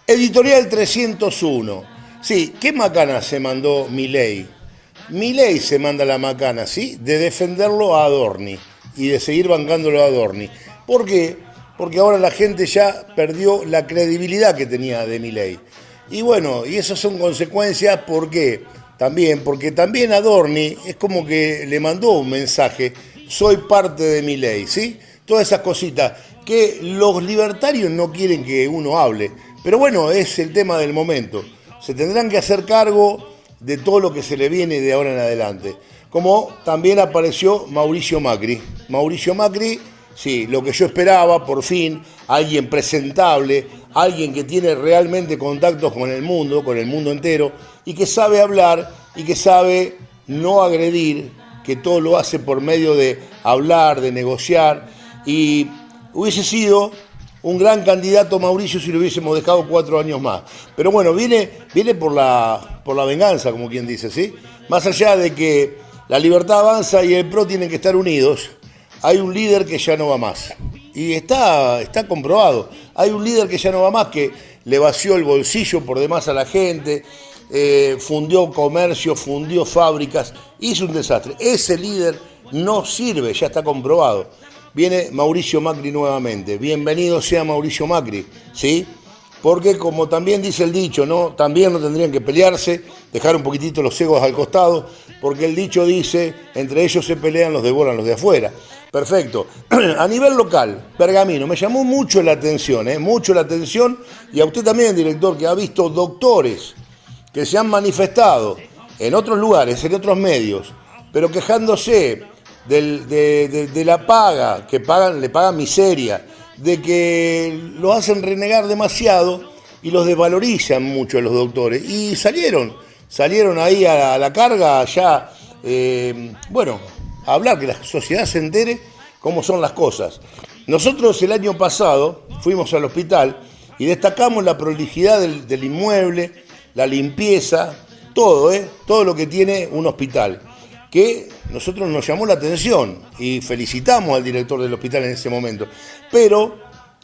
Editorial 301. Sí, ¿qué macana se mandó Milei? Milei se manda la macana, ¿sí? De defenderlo a Adorni y de seguir bancándolo a Adorni. ¿Por qué? Porque ahora la gente ya perdió la credibilidad que tenía de Milei. Y bueno, y esas son consecuencias, ¿por qué? También, porque también Adorni es como que le mandó un mensaje, soy parte de Milei, ¿sí? Todas esas cositas que los libertarios no quieren que uno hable. Pero bueno, es el tema del momento. Se tendrán que hacer cargo de todo lo que se le viene de ahora en adelante. Como también apareció Mauricio Macri. Mauricio Macri, sí, lo que yo esperaba, por fin, alguien presentable, alguien que tiene realmente contactos con el mundo entero, y que sabe hablar y que sabe no agredir, que todo lo hace por medio de hablar, de negociar, y hubiese sido un gran candidato Mauricio si lo hubiésemos dejado 4 años más. Pero bueno, viene por la venganza, como quien dice, ¿sí? Más allá de que la Libertad Avanza y el PRO tienen que estar unidos, hay un líder que ya no va más. Y está comprobado. Hay un líder que ya no va más, que le vació el bolsillo por demás a la gente, fundió comercio, fundió fábricas, hizo un desastre. Ese líder no sirve, ya está comprobado. Viene Mauricio Macri nuevamente. Bienvenido sea Mauricio Macri, ¿sí? Porque como también dice el dicho, ¿no? También no tendrían que pelearse, dejar un poquitito los egos al costado, porque el dicho dice, entre ellos se pelean, los devoran los de afuera. Perfecto. A nivel local, Pergamino, me llamó mucho la atención, mucho la atención, y a usted también, director, que ha visto doctores que se han manifestado en otros lugares, en otros medios, pero quejándose de la paga, que le pagan miseria, de que los hacen renegar demasiado y los desvalorizan mucho a los doctores. Y salieron ahí a la carga ya, bueno, a hablar, que la sociedad se entere cómo son las cosas. Nosotros el año pasado fuimos al hospital y destacamos la prolijidad del inmueble, la limpieza, todo lo que tiene un hospital, que nosotros nos llamó la atención y felicitamos al director del hospital en ese momento. Pero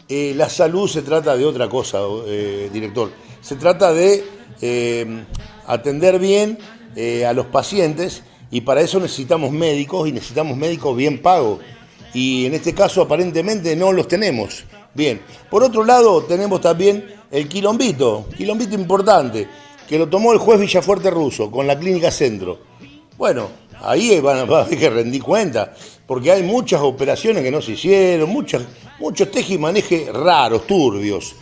la salud se trata de otra cosa, director. Se trata de atender bien a los pacientes, y para eso necesitamos médicos, y necesitamos médicos bien pagos. Y en este caso aparentemente no los tenemos. Bien, por otro lado tenemos también el quilombito importante, que lo tomó el juez Villafuerte Russo con la Clínica Centro. Bueno, ahí van a haber que rendir cuenta, porque hay muchas operaciones que no se hicieron, muchos tejimanejes raros, turbios.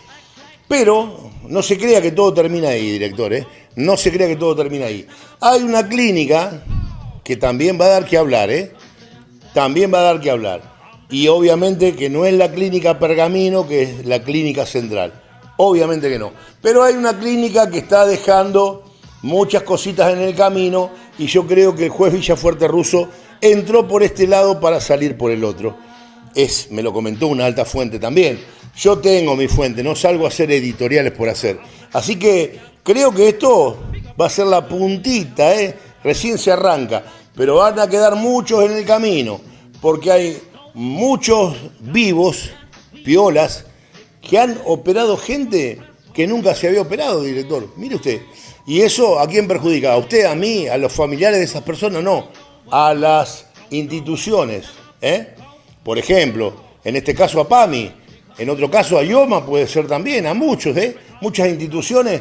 Pero no se crea que todo termina ahí, director, no se crea que todo termina ahí. Hay una clínica que también va a dar que hablar, también va a dar que hablar. Y obviamente que no es la clínica Pergamino, que es la clínica central. Obviamente que no. Pero hay una clínica que está dejando muchas cositas en el camino, y yo creo que el juez Villafuerte Russo entró por este lado para salir por el otro. Me lo comentó una alta fuente también. Yo tengo mi fuente, no salgo a hacer editoriales por hacer. Así que creo que esto va a ser la puntita, recién se arranca. Pero van a quedar muchos en el camino, porque hay muchos vivos, piolas, que han operado gente que nunca se había operado, director. Mire usted. ¿Y eso a quién perjudica? ¿A usted, a mí, a los familiares de esas personas? No, a las instituciones. Por ejemplo, en este caso a PAMI, en otro caso a IOMA puede ser también, a muchos, muchas instituciones,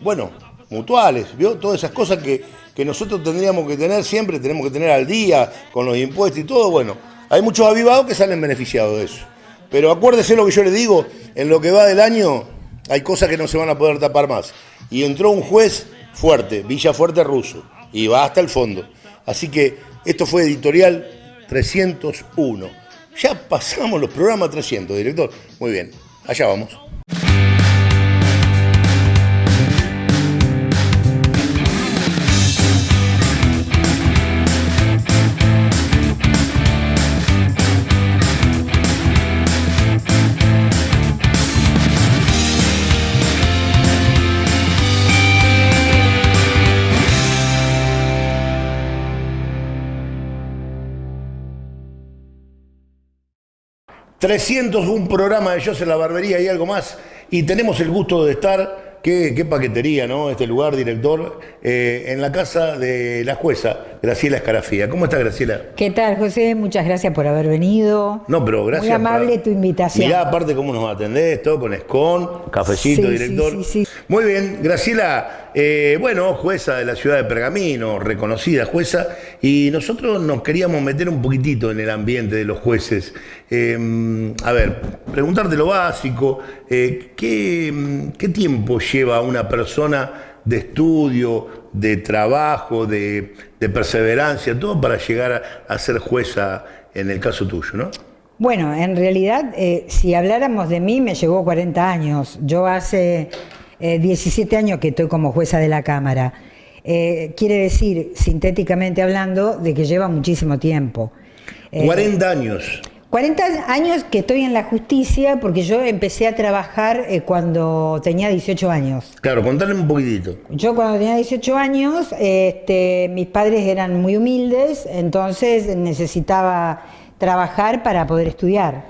bueno, mutuales, ¿vio? Todas esas cosas que nosotros tendríamos que tener siempre, tenemos que tener al día con los impuestos y todo. Bueno, hay muchos avivados que salen beneficiados de eso. Pero acuérdese lo que yo le digo, en lo que va del año hay cosas que no se van a poder tapar más. Y entró un juez fuerte, Villafuerte Russo, y va hasta el fondo. Así que esto fue Editorial 301. Ya pasamos los programas 300, director. Muy bien, allá vamos. ...301 programa de Yo en la Barbería y algo más... Y tenemos el gusto de estar, qué paquetería, ¿no? Este lugar, director, en la casa de la jueza, Graciela Escarafía. ¿Cómo está, Graciela? ¿Qué tal, José? Muchas gracias por haber venido. No, pero gracias. Muy amable tu invitación. Mirá, aparte cómo nos atendés, todo con escón, cafecito, Sí, director. sí. Muy bien, Graciela, bueno, jueza de la ciudad de Pergamino, reconocida jueza, y nosotros nos queríamos meter un poquitito en el ambiente de los jueces. A ver, preguntarte lo básico, ¿qué tiempo lleva una persona de estudio, de trabajo, de perseverancia, todo para llegar a ser jueza en el caso tuyo, ¿no? Bueno, en realidad, si habláramos de mí, me llevó 40 años. Yo hace 17 años que estoy como jueza de la Cámara. Quiere decir, sintéticamente hablando, de que lleva muchísimo tiempo. 40 años. 40 años que estoy en la justicia, porque yo empecé a trabajar cuando tenía 18 años. Claro, contale un poquitito. Yo cuando tenía 18 años, mis padres eran muy humildes, entonces necesitaba trabajar para poder estudiar.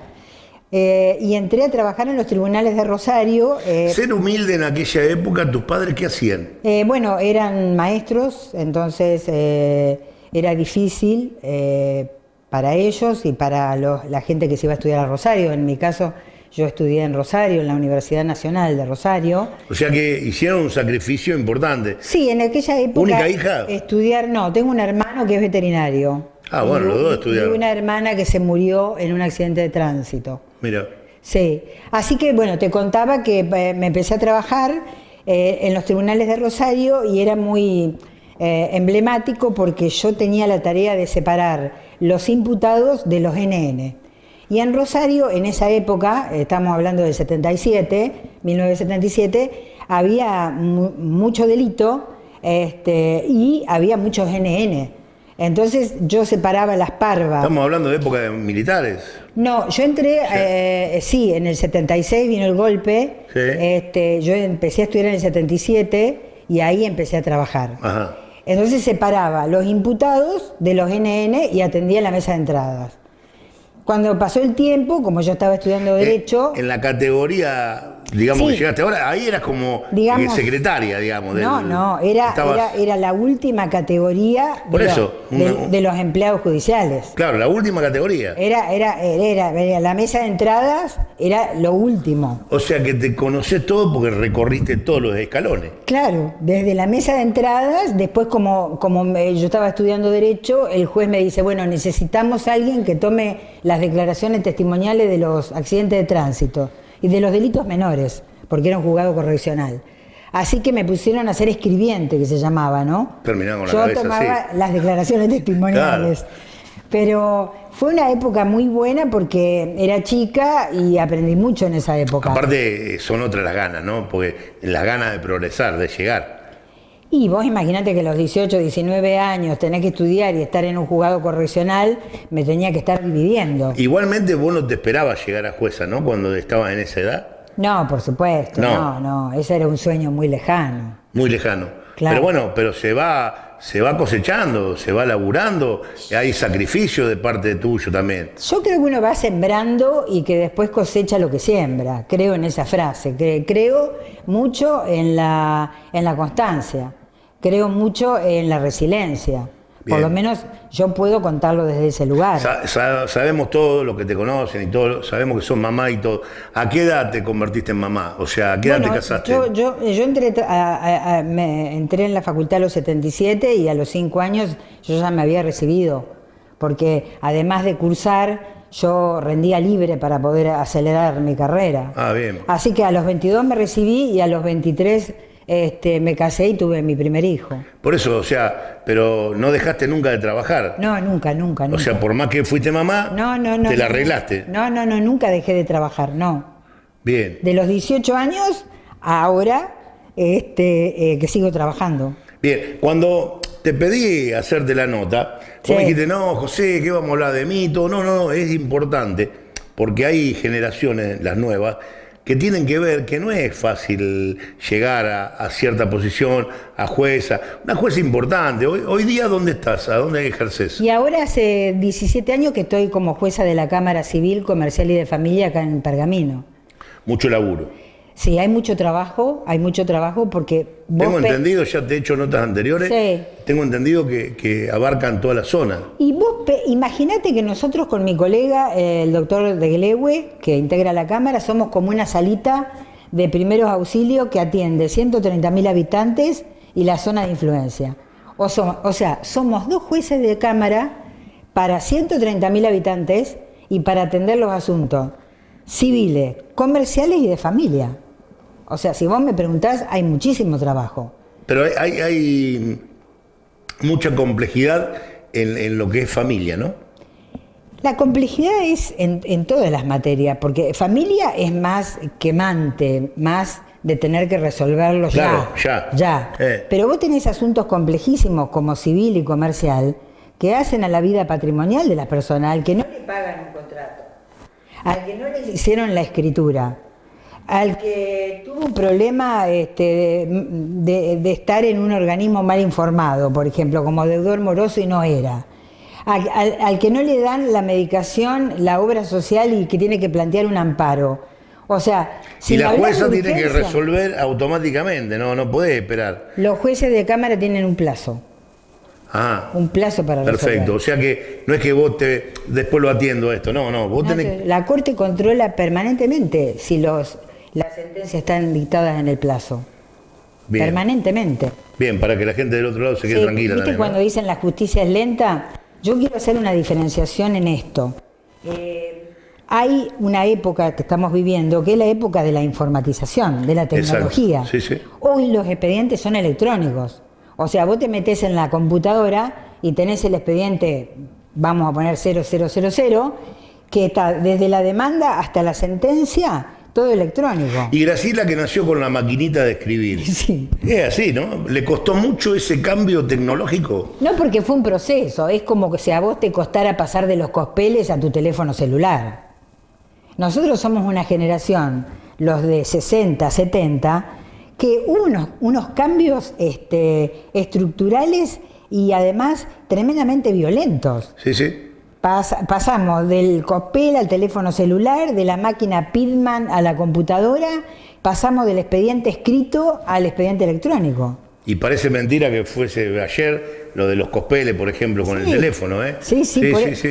Y entré a trabajar en los tribunales de Rosario. Ser humilde en aquella época, ¿tus padres qué hacían? Bueno, eran maestros, entonces era difícil para ellos y para la gente que se iba a estudiar a Rosario. En mi caso, yo estudié en Rosario, en la Universidad Nacional de Rosario. O sea que hicieron un sacrificio importante. Sí, en aquella época. ¿Única hija? Estudiar, no, tengo un hermano que es veterinario. Ah, bueno, los dos estudiaron. Y una hermana que se murió en un accidente de tránsito. Mira. Sí, así que bueno, te contaba que me empecé a trabajar en los tribunales de Rosario y era muy emblemático porque yo tenía la tarea de separar los imputados de los NN. Y en Rosario, en esa época, estamos hablando del 77, 1977, había mucho delito y había muchos NN. Entonces yo separaba las parvas. Estamos hablando de época de militares. No, yo entré, sí, en el 76 vino el golpe. Sí. Yo empecé a estudiar en el 77 y ahí empecé a trabajar. Ajá. Entonces separaba los imputados de los NN y atendía la mesa de entradas. Cuando pasó el tiempo, como yo estaba estudiando Derecho... En la categoría, digamos, sí, que llegaste ahora, ahí eras como secretaria, digamos. No, era la última categoría de los empleados judiciales. Claro, la última categoría. Era la mesa de entradas, era lo último. O sea que te conocés todo porque recorriste todos los escalones. Claro, desde la mesa de entradas, después como yo estaba estudiando Derecho, el juez me dice, bueno, necesitamos a alguien que tome las declaraciones testimoniales de los accidentes de tránsito y de los delitos menores, porque era un juzgado correccional. Así que me pusieron a ser escribiente, que se llamaba, ¿no? Terminaba con la Yo cabeza, tomaba sí, las declaraciones testimoniales. Claro. Pero fue una época muy buena porque era chica y aprendí mucho en esa época. Aparte son otras las ganas, ¿no? Porque las ganas de progresar, de llegar. Y vos imaginate que a los 18, 19 años tenés que estudiar y estar en un juzgado correccional, me tenía que estar dividiendo. Igualmente vos no te esperabas llegar a jueza, ¿no? Cuando estabas en esa edad. No, por supuesto, no, ese era un sueño muy lejano. Muy lejano. Claro. Pero bueno, pero se va cosechando, se va laburando, hay sacrificio de parte tuyo también. Yo creo que uno va sembrando y que después cosecha lo que siembra, creo en esa frase, creo mucho en la constancia. Creo mucho en la resiliencia. Bien. Por lo menos yo puedo contarlo desde ese lugar. Sabemos todo lo que te conocen y todo, sabemos que sos mamá y todo. ¿A qué edad te convertiste en mamá? O sea, ¿a qué edad te casaste? Yo entré en la facultad a los 77 y a los 5 años yo ya me había recibido. Porque además de cursar, yo rendía libre para poder acelerar mi carrera. Ah, bien. Así que a los 22 me recibí y a los 23... me casé y tuve mi primer hijo. Por eso, o sea, pero no dejaste nunca de trabajar. No, nunca. O sea, por más que fuiste mamá, te la arreglaste. No, nunca dejé de trabajar, no. Bien. De los 18 años a ahora, que sigo trabajando. Bien, cuando te pedí hacerte la nota, vos me dijiste, no, José, ¿qué vamos a hablar de mí? No, es importante, porque hay generaciones, las nuevas, que tienen que ver que no es fácil llegar a cierta posición, a jueza, una jueza importante. Hoy día, ¿dónde estás? ¿A dónde ejerces? Y ahora hace 17 años que estoy como jueza de la Cámara Civil, Comercial y de Familia acá en Pergamino. Mucho laburo. Sí, hay mucho trabajo porque vos Tengo entendido, ya te he hecho notas anteriores, sí. Tengo entendido que abarcan toda la zona. Y vos imaginate que nosotros con mi colega, el doctor de Glewe, que integra la Cámara, somos como una salita de primeros auxilios que atiende 130.000 habitantes y la zona de influencia. O sea, somos 2 jueces de Cámara para 130.000 habitantes y para atender los asuntos civiles, comerciales y de familia. O sea, si vos me preguntás, hay muchísimo trabajo. Pero hay mucha complejidad en lo que es familia, ¿no? La complejidad es en todas las materias, porque familia es más quemante, más de tener que resolverlo Claro, ya. Pero vos tenés asuntos complejísimos como civil y comercial que hacen a la vida patrimonial de las personas, al que no le pagan un contrato, al que no le hicieron la escritura, al que tuvo un problema de estar en un organismo mal informado, por ejemplo, como deudor moroso y no era, al que no le dan la medicación, la obra social y que tiene que plantear un amparo. O sea, si la jueza tiene que resolver automáticamente, no puede esperar. Los jueces de Cámara tienen un plazo. Un plazo para resolver. Perfecto, o sea que no es que vos después lo atiendo esto, vos tenés... La Corte controla permanentemente si las sentencias están dictadas en el plazo. Bien. Permanentemente. Bien, para que la gente del otro lado se quede tranquila. ¿Viste también, cuando dicen la justicia es lenta? Yo quiero hacer una diferenciación en esto. Hay una época que estamos viviendo que es la época de la informatización, de la tecnología. Sí. Hoy los expedientes son electrónicos. O sea, vos te metés en la computadora y tenés el expediente, vamos a poner 0000, que está desde la demanda hasta la sentencia, todo electrónico. Y Graciela, que nació con la maquinita de escribir. Sí. Es así, ¿no? ¿Le costó mucho ese cambio tecnológico? No, porque fue un proceso. Es como que si a vos te costara pasar de los cospeles a tu teléfono celular. Nosotros somos una generación, los de 60, 70, que hubo unos cambios estructurales y además tremendamente violentos. Sí. Pasamos del cospel al teléfono celular, de la máquina Pitman a la computadora, pasamos del expediente escrito al expediente electrónico. Y parece mentira que fuese ayer lo de los cospeles, por ejemplo, con el teléfono, ¿eh? Sí.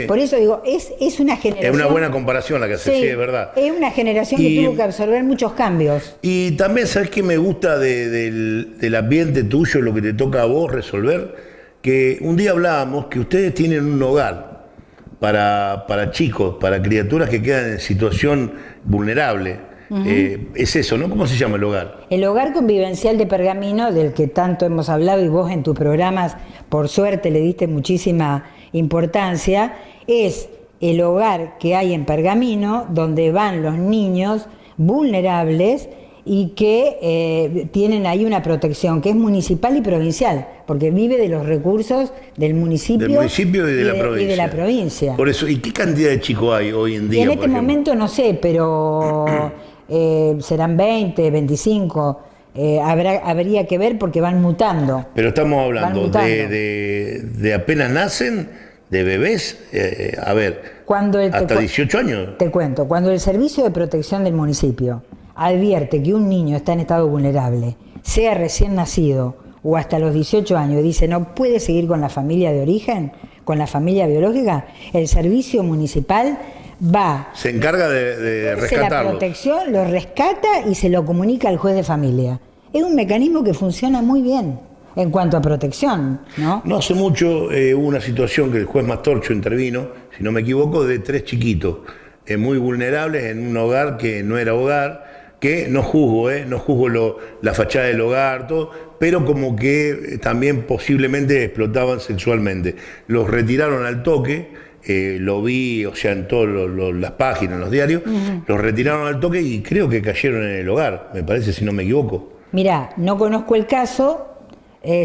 Por eso digo, es una generación... Es una buena comparación la que hace, sí, es verdad. Es una generación que tuvo que absorber muchos cambios. Y también, ¿sabes qué me gusta del ambiente tuyo, lo que te toca a vos resolver? Que un día hablábamos que ustedes tienen un hogar para chicos, para criaturas que quedan en situación vulnerable. Es eso, ¿no? ¿Cómo se llama el hogar? El hogar convivencial de Pergamino, del que tanto hemos hablado y vos en tus programas, por suerte, le diste muchísima importancia, es el hogar que hay en Pergamino, donde van los niños vulnerables y que tienen ahí una protección que es municipal y provincial, porque vive de los recursos del municipio, y de la provincia. Por eso, ¿y qué cantidad de chicos hay hoy en día? En este momento no sé, pero serán 20, 25, habría que ver porque van mutando. Pero estamos hablando de apenas nacen, de bebés, hasta 18 años. Te cuento, cuando el Servicio de Protección del municipio advierte que un niño está en estado vulnerable, sea recién nacido o hasta los 18 años, y dice no puede seguir con la familia de origen, con la familia biológica, el servicio municipal se encarga de rescatarlo. La protección lo rescata y se lo comunica al juez de familia. Es un mecanismo que funciona muy bien en cuanto a protección, ¿no? No hace mucho hubo una situación que el juez Mastorcho intervino, si no me equivoco, de 3 chiquitos muy vulnerables en un hogar que no era hogar, que no juzgo la fachada del hogar, todo, pero como que también posiblemente explotaban sexualmente. Los retiraron al toque, lo vi, en todas las páginas, en los diarios, los retiraron al toque y creo que cayeron en el hogar, me parece, si no me equivoco. Mirá, no conozco el caso,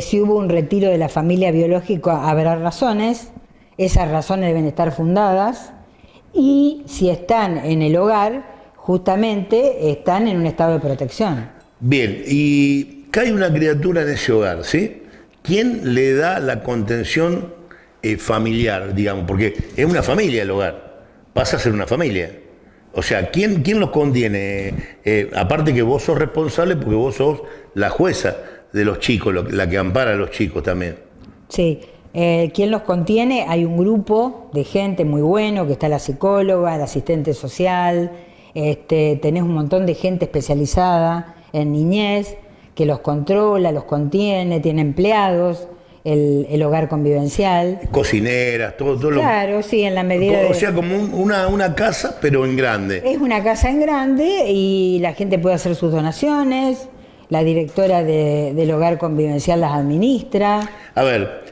si hubo un retiro de la familia biológica habrá razones, esas razones deben estar fundadas, y si están en el hogar, justamente están en un estado de protección. Bien, y cae una criatura en ese hogar, ¿sí? ¿Quién le da la contención familiar, digamos? Porque es una familia el hogar, pasa a ser una familia. O sea, ¿quién los contiene? Aparte que vos sos responsable porque vos sos la jueza de los chicos, la que ampara a los chicos también. Sí. ¿Quién los contiene? Hay un grupo de gente muy bueno, que está la psicóloga, el asistente social, tenés un montón de gente especializada en niñez que los controla, los contiene, tiene empleados, el hogar convivencial. Cocineras, todo lo... Claro, sí, en la medida O sea, como una casa, pero en grande. Es una casa en grande y la gente puede hacer sus donaciones, la directora del hogar convivencial las administra. A ver,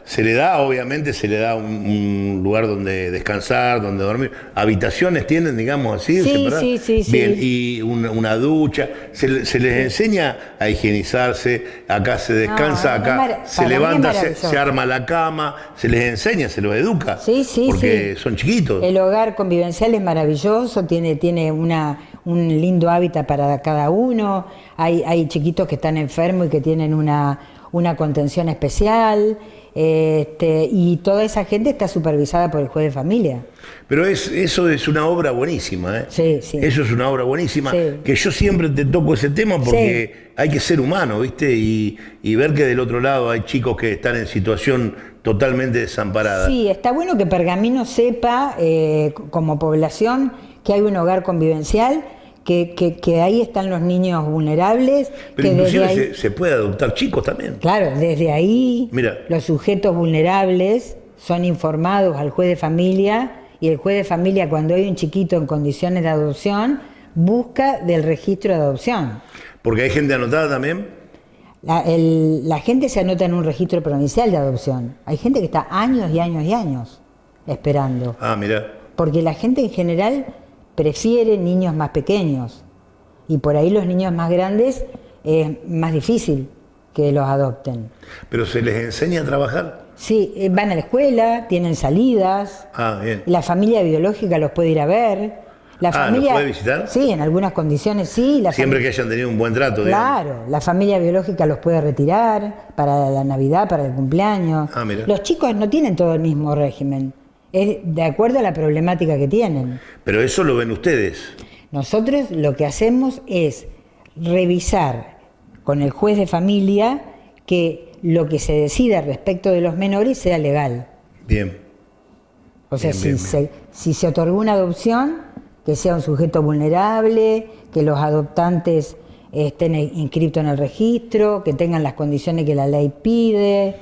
obviamente se le da un lugar donde descansar, donde dormir. ¿Habitaciones tienen, digamos así? Sí, sí. Bien, y una ducha. Se les enseña a higienizarse, acá se descansa, acá se levanta, se arma la cama, se les enseña, se los educa. Sí. Porque son chiquitos. El hogar convivencial es maravilloso, tiene un lindo hábitat para cada uno. Hay chiquitos que están enfermos y que tienen una contención especial, y toda esa gente está supervisada por el juez de familia. Pero eso es una obra buenísima, ¿eh? Sí. Eso es una obra buenísima, sí. Que yo siempre te toco ese tema porque hay que ser humano, ¿viste? Y ver que del otro lado hay chicos que están en situación totalmente desamparada. Sí, está bueno que Pergamino sepa, como población, que hay un hogar convivencial, que ahí están los niños vulnerables. Pero que inclusive desde ahí, se puede adoptar chicos también. Claro, desde ahí Mira. Los sujetos vulnerables son informados al juez de familia y el juez de familia, cuando hay un chiquito en condiciones de adopción, busca del registro de adopción. Porque hay gente anotada también. La gente se anota en un registro provincial de adopción. Hay gente que está años y años y años esperando. Ah, mira. Porque la gente en general prefiere niños más pequeños y por ahí los niños más grandes es más difícil que los adopten. ¿Pero se les enseña a trabajar? Sí, van a la escuela, tienen salidas. Ah, bien. La familia biológica los puede ir a ver. ¿Los puede visitar? Sí, en algunas condiciones sí. Siempre que hayan tenido un buen trato. Claro, digamos. La familia biológica los puede retirar para la Navidad, para el cumpleaños. Ah, mira. Los chicos no tienen todo el mismo régimen. Es de acuerdo a la problemática que tienen. Pero eso lo ven ustedes. Nosotros lo que hacemos es revisar con el juez de familia que lo que se decida respecto de los menores sea legal. Bien. O sea, bien. Si se otorgó una adopción, que sea un sujeto vulnerable, que los adoptantes estén inscritos en el registro, que tengan las condiciones que la ley pide.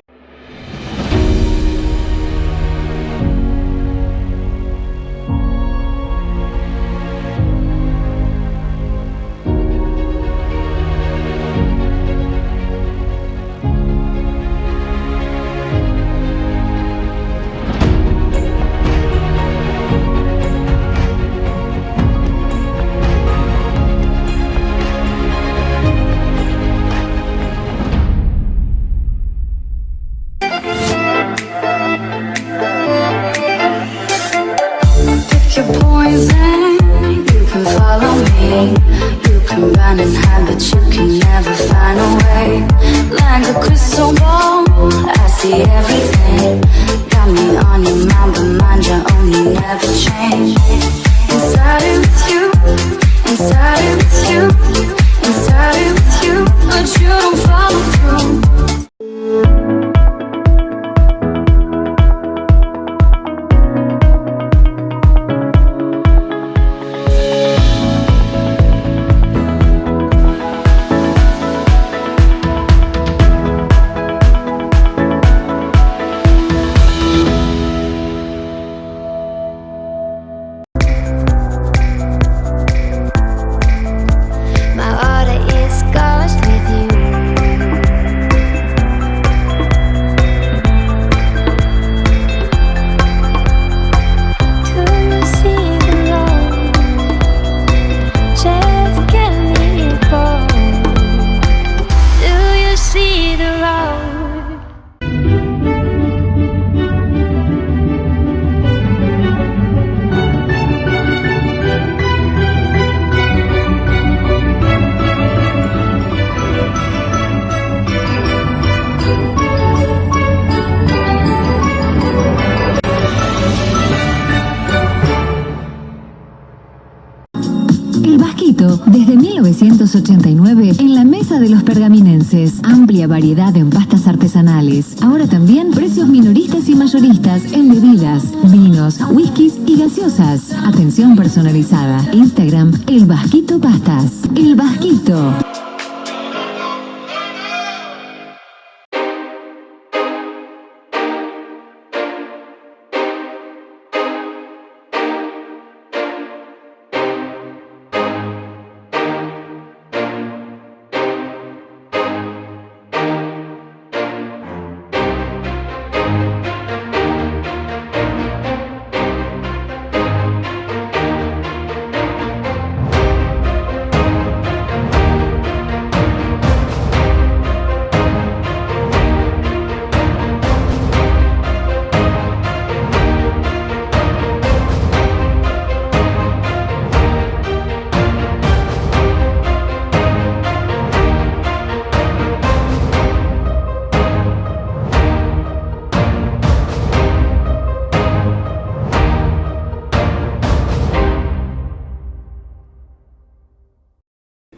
El Vasquito, desde 1989, en la mesa de los pergaminenses. Amplia variedad en pastas artesanales. Ahora también precios minoristas y mayoristas en bebidas, vinos, whiskies y gaseosas. Atención personalizada. Instagram, El Vasquito Pastas. El Vasquito.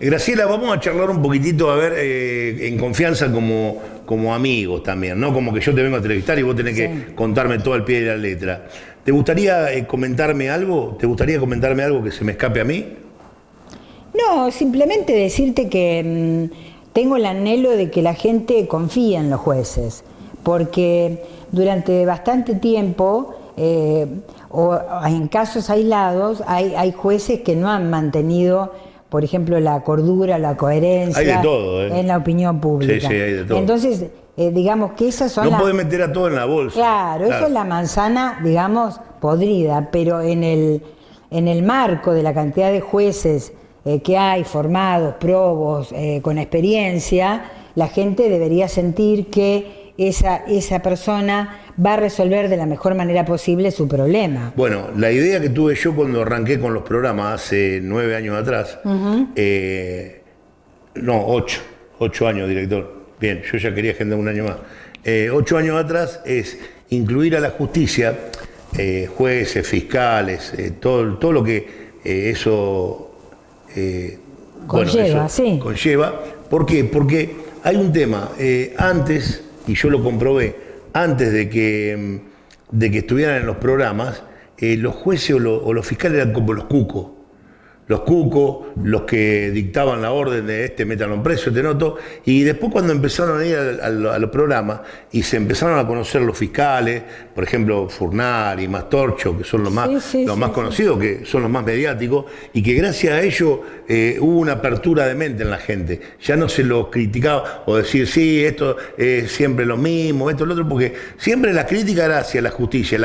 Graciela, vamos a charlar un poquitito, a ver, en confianza como amigos también, ¿no? Como que yo te vengo a entrevistar y vos tenés que contarme todo al pie de la letra. ¿Te gustaría comentarme algo? ¿Te gustaría comentarme algo que se me escape a mí? No, simplemente decirte que tengo el anhelo de que la gente confíe en los jueces, porque durante bastante tiempo, o en casos aislados, hay jueces que no han mantenido, por ejemplo, la cordura, la coherencia hay de todo, en la opinión pública. Sí, hay de todo. Entonces, digamos que esas son no podés meter a todo en la bolsa. Claro, eso es la manzana, digamos, podrida, pero en el marco de la cantidad de jueces que hay, formados, probos, con experiencia, la gente debería sentir que esa persona va a resolver de la mejor manera posible su problema. Bueno, la idea que tuve yo cuando arranqué con los programas hace 9 años atrás, no, 8 años, director. Bien, yo ya quería agendar un año más. 8 años atrás es incluir a la justicia, jueces, fiscales, todo lo que eso conlleva, sí. Conlleva. ¿Por qué? Porque hay un tema, antes, y yo lo comprobé, antes de que estuvieran en los programas, los jueces o los fiscales eran como los cucos. Los cucos, los que dictaban la orden de métanlo preso, noto. Y después cuando empezaron a ir a los programas y se empezaron a conocer los fiscales, por ejemplo, Furnari, Mastorcho, que son los más conocidos, que son los más mediáticos, y que gracias a ello hubo una apertura de mente en la gente. Ya no se lo criticaba o decir, sí, esto es siempre lo mismo, esto, lo otro, porque siempre la crítica era hacia la justicia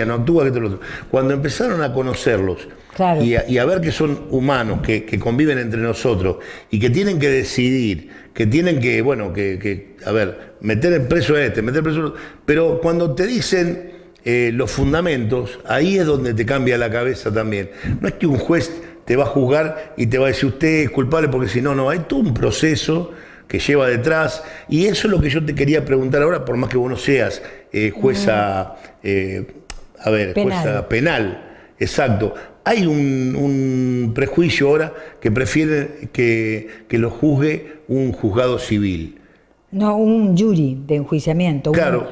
no actúa, que esto, lo otro. Cuando empezaron a conocerlos, claro, y a ver que son humanos, que conviven entre nosotros y que tienen que decidir, que tienen que, a ver, meter preso a meter preso a otro. Pero cuando te dicen los fundamentos, ahí es donde te cambia la cabeza también. No es que un juez te va a juzgar y te va a decir usted es culpable porque si no, hay todo un proceso que lleva detrás, y eso es lo que yo te quería preguntar ahora, por más que vos no seas jueza, jueza penal, exacto. Hay un prejuicio ahora que prefieren que lo juzgue un juzgado civil. No, un jury de enjuiciamiento. Claro.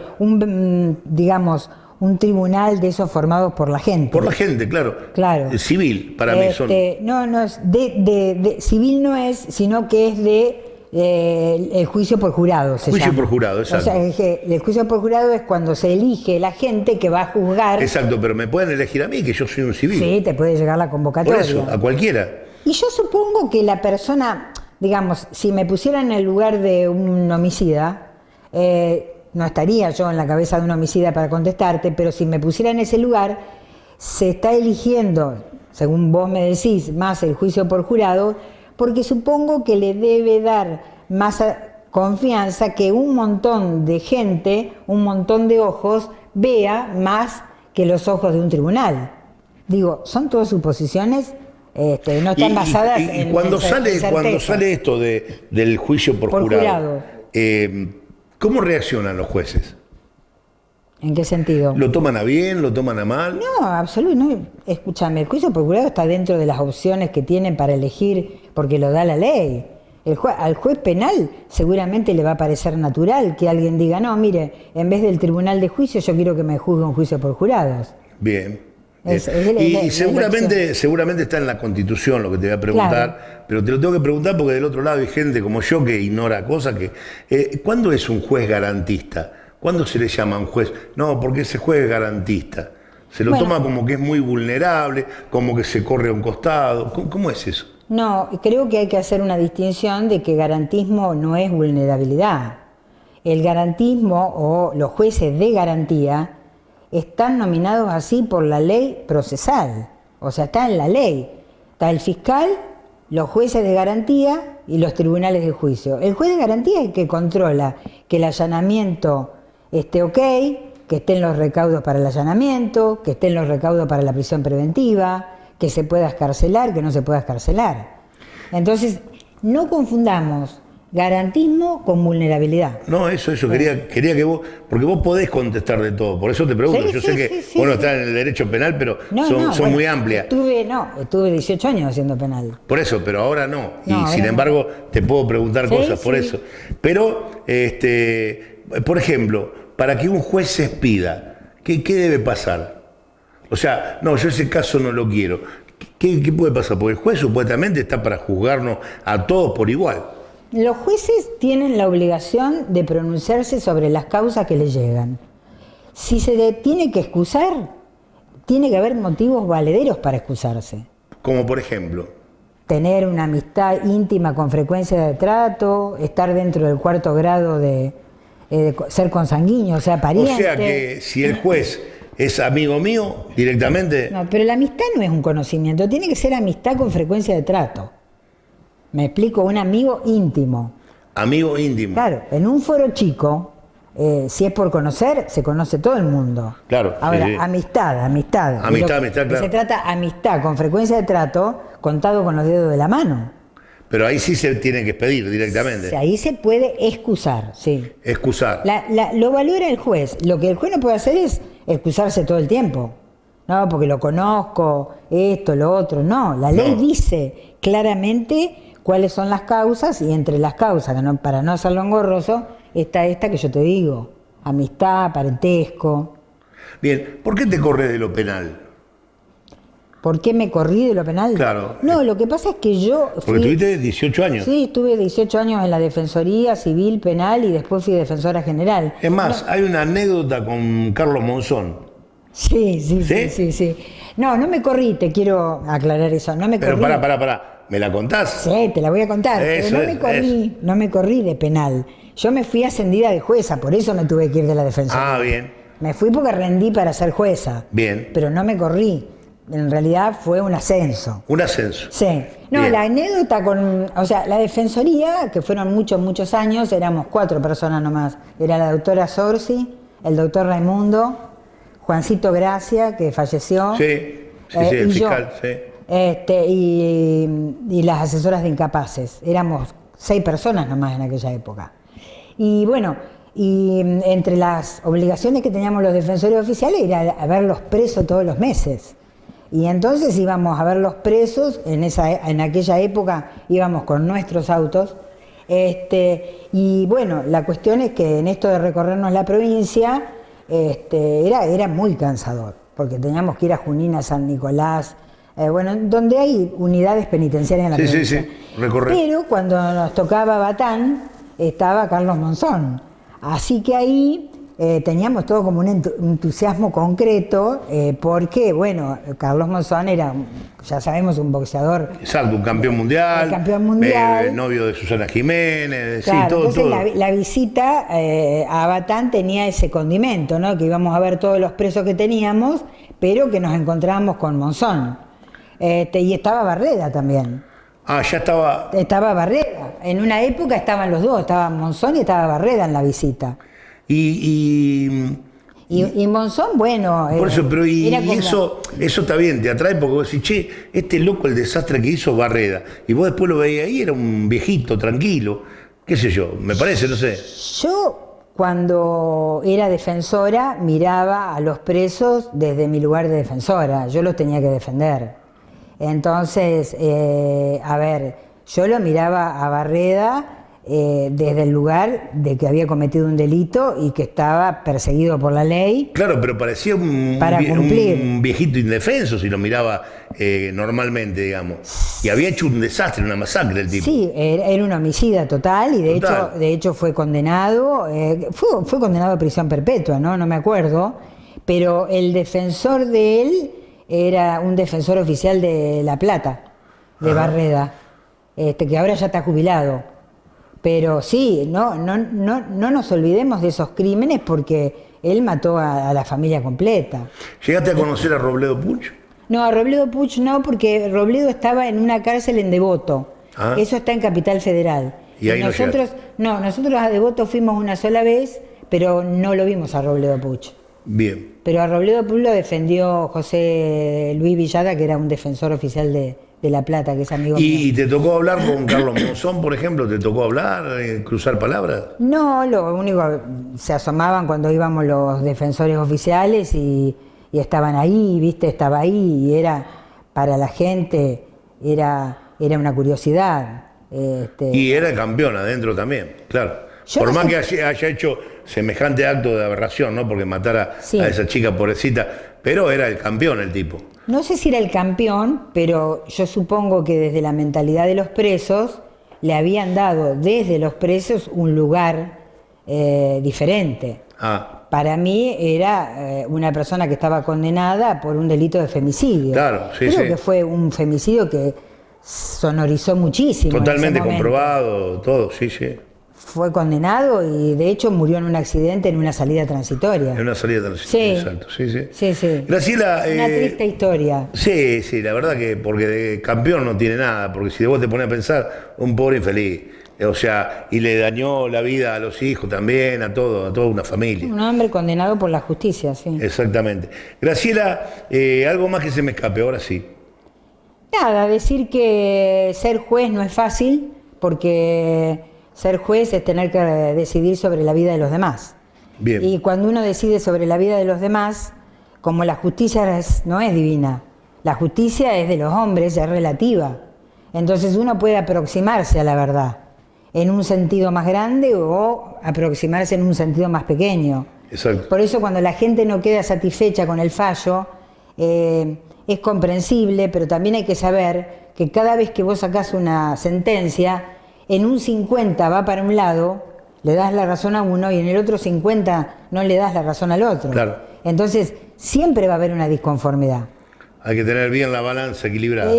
Digamos, un tribunal de esos formados por la gente. Por la gente, claro. Claro. El civil, para mí son. No es de civil no es, sino que es de el juicio por jurado. Juicio por jurado, exacto. O sea, el juicio por jurado es cuando se elige la gente que va a juzgar. Exacto, pero me pueden elegir a mí, que yo soy un civil. Sí, te puede llegar la convocatoria. Por eso, a cualquiera. Y yo supongo que la persona, digamos, si me pusiera en el lugar de un homicida, no estaría yo en la cabeza de un homicida para contestarte, pero si me pusiera en ese lugar, se está eligiendo, según vos me decís, más el juicio por jurado, porque supongo que le debe dar más confianza que un montón de gente, un montón de ojos, vea más que los ojos de un tribunal. Digo, son todas suposiciones, no están basadas en cuando sale esto del juicio por jurado. ¿Cómo reaccionan los jueces? ¿En qué sentido? ¿Lo toman a bien? ¿Lo toman a mal? No, absolutamente. No. Escúchame, el juicio por jurado está dentro de las opciones que tienen para elegir porque lo da la ley. Al juez penal seguramente le va a parecer natural que alguien diga, no, mire, en vez del tribunal de juicio yo quiero que me juzgue un juicio por jurados. Bien. Y seguramente está en la Constitución lo que te voy a preguntar, claro. Pero te lo tengo que preguntar porque del otro lado hay gente como yo que ignora cosas que... ¿Cuándo es un juez garantista? ¿Cuándo se le llama a un juez? No, porque ese juez es garantista. Se lo toma como que es muy vulnerable, como que se corre a un costado. ¿Cómo es eso? No, creo que hay que hacer una distinción de que garantismo no es vulnerabilidad. El garantismo o los jueces de garantía están nominados así por la ley procesal. O sea, está en la ley. Está el fiscal, los jueces de garantía y los tribunales de juicio. El juez de garantía es el que controla que el allanamiento esté ok, que estén los recaudos para el allanamiento, que estén los recaudos para la prisión preventiva, que se pueda excarcelar, que no se pueda excarcelar. Entonces, no confundamos garantismo con vulnerabilidad. No, eso, quería que vos, porque vos podés contestar de todo, por eso te pregunto, yo sé que vos no estás en el derecho penal, pero son muy amplias. Estuve 18 años haciendo penal. Por eso, pero ahora no, y sin embargo te puedo preguntar cosas por eso. Pero, por ejemplo, para que un juez se expida, ¿qué debe pasar? O sea, no, yo ese caso no lo quiero. ¿Qué puede pasar? Porque el juez supuestamente está para juzgarnos a todos por igual. Los jueces tienen la obligación de pronunciarse sobre las causas que les llegan. Si se tiene que excusar, tiene que haber motivos valederos para excusarse. Como por ejemplo... Tener una amistad íntima con frecuencia de trato, estar dentro del cuarto grado de ser consanguíneo, o sea, pariente. O sea que si el juez es amigo mío, directamente... No, pero la amistad no es un conocimiento, tiene que ser amistad con frecuencia de trato. Me explico, un amigo íntimo. Amigo íntimo. Claro, en un foro chico, si es por conocer, se conoce todo el mundo. Claro. Ahora, sí. Amistad, claro. Se trata amistad con frecuencia de trato, contado con los dedos de la mano. Pero ahí sí se tiene que expedir directamente. Ahí se puede excusar, sí. Excusar. Lo valora el juez. Lo que el juez no puede hacer es excusarse todo el tiempo. No, porque lo conozco, esto, lo otro. No, la ley dice claramente cuáles son las causas, y entre las causas, para no hacerlo engorroso, está esta que yo te digo, amistad, parentesco. Bien, ¿por qué te corres de lo penal? ¿Por qué me corrí de lo penal? Claro. No, lo que pasa es que yo... Porque tuviste 18 años. Sí, estuve 18 años en la Defensoría Civil Penal y después fui defensora general. Es más, hay una anécdota con Carlos Monzón. Sí. No me corrí, te quiero aclarar eso, no me corrí. Pero pará. ¿Me la contás? Sí, te la voy a contar. Eso pero no me corrí de penal. Yo me fui ascendida de jueza, por eso me tuve que ir de la Defensoría. Ah, bien. Me fui porque rendí para ser jueza. Bien. Pero no me corrí. En realidad fue un ascenso. Un ascenso. Sí. No, bien. La anécdota la Defensoría, que fueron muchos años, éramos 4 personas nomás. Era la doctora Sorsi, el doctor Raimundo, Juancito Gracia, que falleció. Sí, el fiscal, sí. Y las asesoras de incapaces. Éramos 6 personas nomás en aquella época. Y bueno, entre las obligaciones que teníamos los defensores oficiales era a ver los presos todos los meses. Y entonces íbamos a ver los presos, en aquella época íbamos con nuestros autos. Y bueno, la cuestión es que en esto de recorrernos la provincia era muy cansador, porque teníamos que ir a Junín, a San Nicolás, donde hay unidades penitenciarias en la provincia. Sí, recorrer. Pero cuando nos tocaba Batán, estaba Carlos Monzón. Así que ahí teníamos todo como un entusiasmo concreto, porque, bueno, Carlos Monzón era, ya sabemos, un boxeador. Exacto, un campeón mundial. Campeón mundial. Novio de Susana Jiménez, claro, sí, todo. La visita a Batán tenía ese condimento, ¿no? Que íbamos a ver todos los presos que teníamos, pero que nos encontrábamos con Monzón. Y estaba Barreda también. Ah, ya estaba... Estaba Barreda. En una época estaban los dos, estaba Monzón y estaba Barreda en la visita. Y Monzón, bueno... Por eso, pero eso está bien, te atrae porque vos decís, che, este loco el desastre que hizo Barreda. Y vos después lo veías ahí, era un viejito, tranquilo, qué sé yo, me parece, no sé. Yo cuando era defensora, miraba a los presos desde mi lugar de defensora. Yo los tenía que defender. Entonces, a ver, yo lo miraba a Barreda desde el lugar de que había cometido un delito y que estaba perseguido por la ley. Claro, pero parecía un viejito indefenso si lo miraba normalmente, digamos. Y había hecho un desastre, una masacre el tipo. Sí, era un homicida total y de hecho fue condenado, fue condenado a prisión perpetua, ¿no? No me acuerdo, pero el defensor de él era un defensor oficial de La Plata, de Barreda, que ahora ya está jubilado. Pero sí, no nos olvidemos de esos crímenes porque él mató a la familia completa. ¿Llegaste a conocer a Robledo Puch? No, a Robledo Puch no, porque Robledo estaba en una cárcel en Devoto. Eso está en Capital Federal. ¿Y ahí nosotros a Devoto fuimos una sola vez, pero no lo vimos a Robledo Puch. Bien. Pero a Robledo Puch lo defendió José Luis Villada, que era un defensor oficial de La Plata, que es amigo mío. ¿Y te tocó hablar con Carlos Monzón, por ejemplo? ¿Te tocó hablar, cruzar palabras? No, lo único, se asomaban cuando íbamos los defensores oficiales y estaban ahí, ¿viste? Estaba ahí y era, para la gente, era una curiosidad. Y era campeón adentro también, claro. Por más que haya hecho semejante acto de aberración, ¿no? Porque matara a esa chica pobrecita, pero era el campeón el tipo. No sé si era el campeón, pero yo supongo que desde la mentalidad de los presos le habían dado desde los presos un lugar diferente. Para mí era una persona que estaba condenada por un delito de femicidio. Claro, sí, Creo que fue un femicidio que sonorizó muchísimo. Totalmente comprobado, todo, sí. Fue condenado y de hecho murió en un accidente en una salida transitoria. En una salida transitoria, exacto. Sí. Graciela... Una triste historia. Sí, la verdad que porque de campeón no tiene nada, porque si vos te pones a pensar, un pobre infeliz. O sea, y le dañó la vida a los hijos también, a toda una familia. Un hombre condenado por la justicia, sí. Exactamente. Graciela, algo más que se me escape, ahora sí. Nada, decir que ser juez no es fácil, porque ser juez es tener que decidir sobre la vida de los demás. Bien. Y cuando uno decide sobre la vida de los demás, como la justicia no es divina, la justicia es de los hombres, es relativa. Entonces uno puede aproximarse a la verdad en un sentido más grande o aproximarse en un sentido más pequeño. Exacto. Por eso cuando la gente no queda satisfecha con el fallo, es comprensible, pero también hay que saber que cada vez que vos sacás una sentencia, en un 50 va para un lado, le das la razón a uno y en el otro 50 no le das la razón al otro. Claro. Entonces siempre va a haber una disconformidad. Hay que tener bien la balanza equilibrada.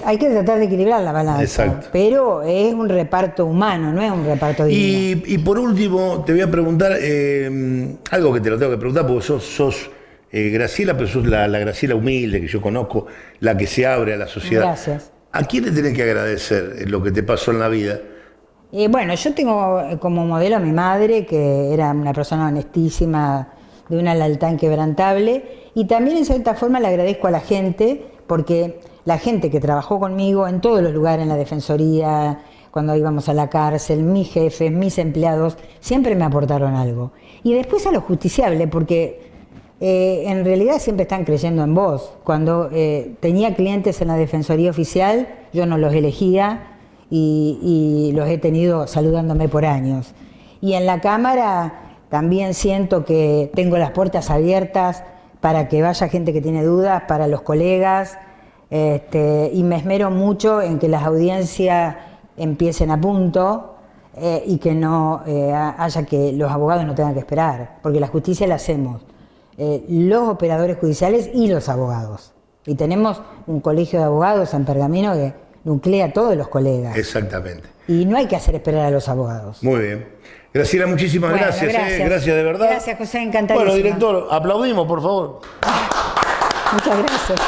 Hay que tratar de equilibrar la balanza. Exacto. Pero es un reparto humano, no es un reparto divino. Y por último, te voy a preguntar algo que te lo tengo que preguntar, porque sos Graciela, pero sos la Graciela humilde que yo conozco, la que se abre a la sociedad. Gracias. ¿A quién le tenés que agradecer lo que te pasó en la vida? Bueno, yo tengo como modelo a mi madre, que era una persona honestísima, de una lealtad inquebrantable, y también en cierta forma le agradezco a la gente, porque la gente que trabajó conmigo en todos los lugares, en la defensoría, cuando íbamos a la cárcel, mis jefes, mis empleados, siempre me aportaron algo. Y después a los justiciables, porque en realidad siempre están creyendo en vos. Cuando tenía clientes en la Defensoría Oficial, yo no los elegía y los he tenido saludándome por años. Y en la Cámara también siento que tengo las puertas abiertas para que vaya gente que tiene dudas, para los colegas, y me esmero mucho en que las audiencias empiecen a punto y que no haya que los abogados no tengan que esperar, porque la justicia la hacemos los operadores judiciales y los abogados. Y tenemos un colegio de abogados en Pergamino que nuclea a todos los colegas. Exactamente. Y no hay que hacer esperar a los abogados. Muy bien. Graciela, muchísimas gracias. Gracias de verdad. Gracias, José, encantadísimo. Bueno, director, aplaudimos, por favor. Muchas gracias.